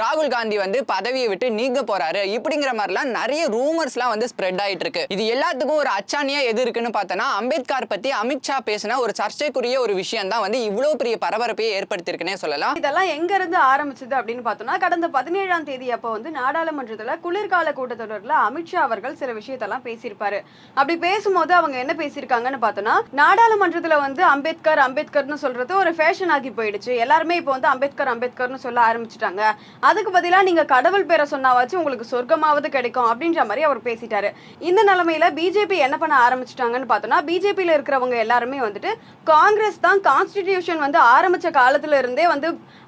ராகுல் காந்தி வந்து பதவியை விட்டு நீங்க போறாரு இப்படிங்கிற மாதிரிலாம் நிறைய ரூமர்ஸ்லாம் வந்து ஸ்ப்ரெட் ஆயிட்டு இருக்கு. இது எல்லாத்துக்கும் ஒரு அச்சாணியா எது இருக்குன்னு பார்த்தோன்னா, அம்பேத்கர் பத்தி அமித்ஷா பேசின ஒரு சர்ச்சைக்குரிய ஒரு விஷயம் தான் வந்து இவ்வளவு பெரிய பரபரப்பையை ஏற்படுத்தியிருக்குன்னே சொல்லலாம். இதெல்லாம் எங்க இருந்து ஆரம்பிச்சது அப்படின்னு பார்த்தோம்னா, கடந்த 17ஆம் தேதி அப்போ வந்து நாடாளுமன்றத்துல குளிர்கால கூட்டத்தொடர்ல அமித்ஷா அவர்கள் சில விஷயத்தெல்லாம் பேசியிருப்பாரு. அப்படி பேசும்போது அவங்க என்ன பேசியிருக்காங்கன்னு பார்த்தோம்னா, நாடாளுமன்றத்துல வந்து அம்பேத்கர் அம்பேத்கர்னு சொல்றது ஒரு ஃபேஷன் ஆகி போயிடுச்சு. எல்லாருமே இப்போ வந்து அம்பேத்கர் அம்பேத்கர்னு சொல்ல ஆரம்பிச்சுட்டாங்க. அதுக்கு பதிலா நீங்க கடவுள் பேரை சொன்னாவாச்சும் உங்களுக்கு சொர்க்கமாவது கிடைக்கும் அப்படின்ற மாதிரி அவர் பேசிட்டாரு. இந்த நிலைமையில பிஜேபி என்ன பண்ண ஆரம்பிச்சிட்டாங்கன்னு பார்த்தோம்னா, பிஜேபியில இருக்கிறவங்க எல்லாருமே வந்துட்டு காங்கிரஸ் தான் கான்ஸ்டிடியூஷன் வந்து ஆரம்பிச்ச காலத்துல இருந்தே வந்து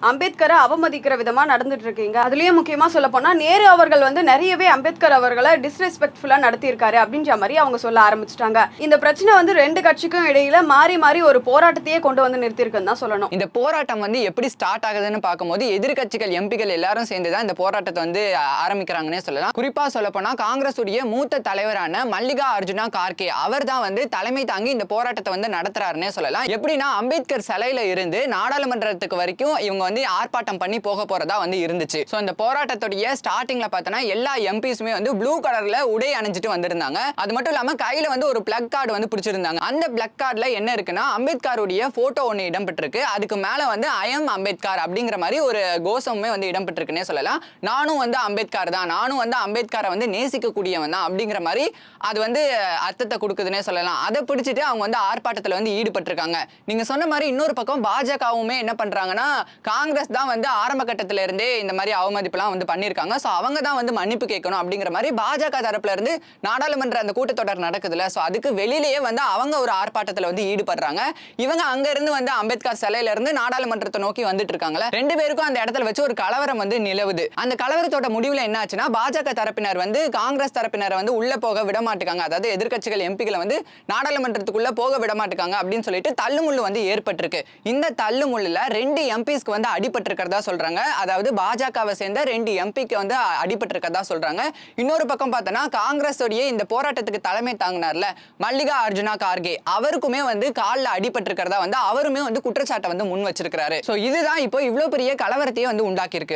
அம்பேத்கரை அவமதிக்கிற விதமா நடந்துட்டு இருக்கீங்க. அதுலயும் முக்கியமா சொல்ல போனா நேரு அவர்கள் வந்து நிறையவே அம்பேத்கர் அவர்களை டிஸ்ரெஸ்பெக்ட்ஃபுல்லா நடத்தியிருக்காரு அப்படின்ற மாதிரி அவங்க சொல்ல ஆரம்பிச்சிட்டாங்க. இந்த பிரச்சனை வந்து ரெண்டு கட்சிக்கும் இடையில மாறி மாறி ஒரு போராட்டத்தையே கொண்டு வந்து நிறுத்திருக்குன்னு தான் சொல்லணும். இந்த போராட்டம் வந்து எப்படி ஸ்டார்ட் ஆகுதுன்னு பார்க்கும்போது எதிர்கட்சிகள் எம்பிகள் எல்லாரும் சேர்ந்து தான் இந்த போராட்டத்தை வந்து ஆரம்பிக்கிறாங்கன்னே சொல்லலாம். குறிப்பா சொல்ல போனா காங்கிரஸ் உடைய மூத்த தலைவரான மல்லிகா அர்ஜுனா கார்கே அவர் தான் வந்து தலைமை தாங்கி இந்த போராட்டத்தை வந்து நடத்துறாருன்னே சொல்லலாம். எப்படின்னா அம்பேத்கர் சிலையில இருந்து நாடாளுமன்றத்துக்கு வரைக்கும் இவங்க வந்து ஆர்ப்பாட்டம் பண்ணி போக போறதா வந்து இருந்துச்சு. சோ இந்த போராட்டத்துடைய ஸ்டார்டிங்ல பார்த்தோன்னா எல்லா எம்பிஸுமே வந்து ப்ளூ கலர்ல உடை அணிஞ்சிட்டு வந்திருந்தாங்க. அது மட்டும் இல்லாம கையில வந்து ஒரு பிளக் கார்டு வந்து பிடிச்சிருந்தாங்க. அந்த பிளக் கார்டுல என்ன இருக்குன்னா அம்பேத்கருடைய போட்டோ ஒன்னு இடம்பெற்றிருக்கு. அதுக்கு மேல வந்து ஐ எம் அம்பேத்கர் அப்படிங்கிற மாதிரி ஒரு கோஷமுமே வந்து இடம்பெற்றிருக்குன்னே சொல்லலாம். நானும் வந்து அம்பேத்கர் தான், நானும் வந்து அம்பேத்கரை வந்து நேசிக்க கூடியவன் தான் அப்படிங்கிற மாதிரி அது வந்து அர்த்தத்தை கொடுக்குதுன்னே சொல்லலாம். அதை பிடிச்சிட்டு அவங்க வந்து ஆர்ப்பாட்டத்தில் வந்து ஈடுபட்டிருக்காங்க. நீங்க சொன்ன மாதிரி இன்னொரு பக்கம் பாஜகவுமே என்ன பண்றாங்கன்னா, காங்கிரஸ் தான் வந்து ஆரம்ப கட்டத்துல இருந்தே இந்த மாதிரி அவமதிப்புலாம் வந்து பண்ணியிருக்காங்க. ஸோ அவங்க தான் வந்து மன்னிப்பு கேட்கணும் அப்படிங்கிற மாதிரி பாஜக தரப்புல இருந்து நாடாளுமன்ற அந்த கூட்டத்தொடர் நடக்குதுல்ல, ஸோ அதுக்கு வெளியிலேயே வந்து அவங்க ஒரு ஆர்ப்பாட்டத்தில் வந்து ஈடுபடுறாங்க. இவங்க அங்க இருந்து வந்து அம்பேத்கர் சிலையில இருந்து நாடாளுமன்றத்தை நோக்கி வந்துட்டு இருக்காங்களே, ரெண்டு பேருக்கும் அந்த இடத்துல வச்சு ஒரு கலவரம் வந்து நிலவுது. அந்த கலவரத்தோட முடிவுல என்ன ஆச்சுன்னா, பாஜக தரப்பினர் வந்து காங்கிரஸ் தரப்பினரை வந்து உள்ள போக விட மாட்டாங்க, அதாவது எதிர்க்கட்சிகள் எம்பிகளை வந்து நாடாளுமன்றத்துக்குள்ள போக விட மாட்டாங்க அப்படின்னு சொல்லிட்டு தள்ளுமுள்ளு வந்து ஏற்பட்டிருக்கு. இந்த தள்ளுமுள்ளுல 2 எம்பிஸ்க்கு வந்து அடிபட்டிருக்கிறதா சொல்றாங்க. அதாவது பாஜகவை சேர்ந்த 2 எம்பிக்கு வந்து அடிபட்டிருக்கிறதா சொல்றாங்க. இன்னொரு பக்கம் பார்த்தோன்னா காங்கிரஸ் உடைய இந்த போராட்டத்துக்கு தலைமை தாங்கினார்ல மல்லிகா அர்ஜுனா கார்கே, அவருக்குமே வந்து காலில் அடிபட்டிருக்கிறதா வந்து அவருமே வந்து குற்றச்சாட்டை வந்து முன் வச்சிருக்கிறாரு. ஸோ இதுதான் இப்போ இவ்வளவு பெரிய கலவரத்தையே வந்து உண்டாக்கி இருக்கு.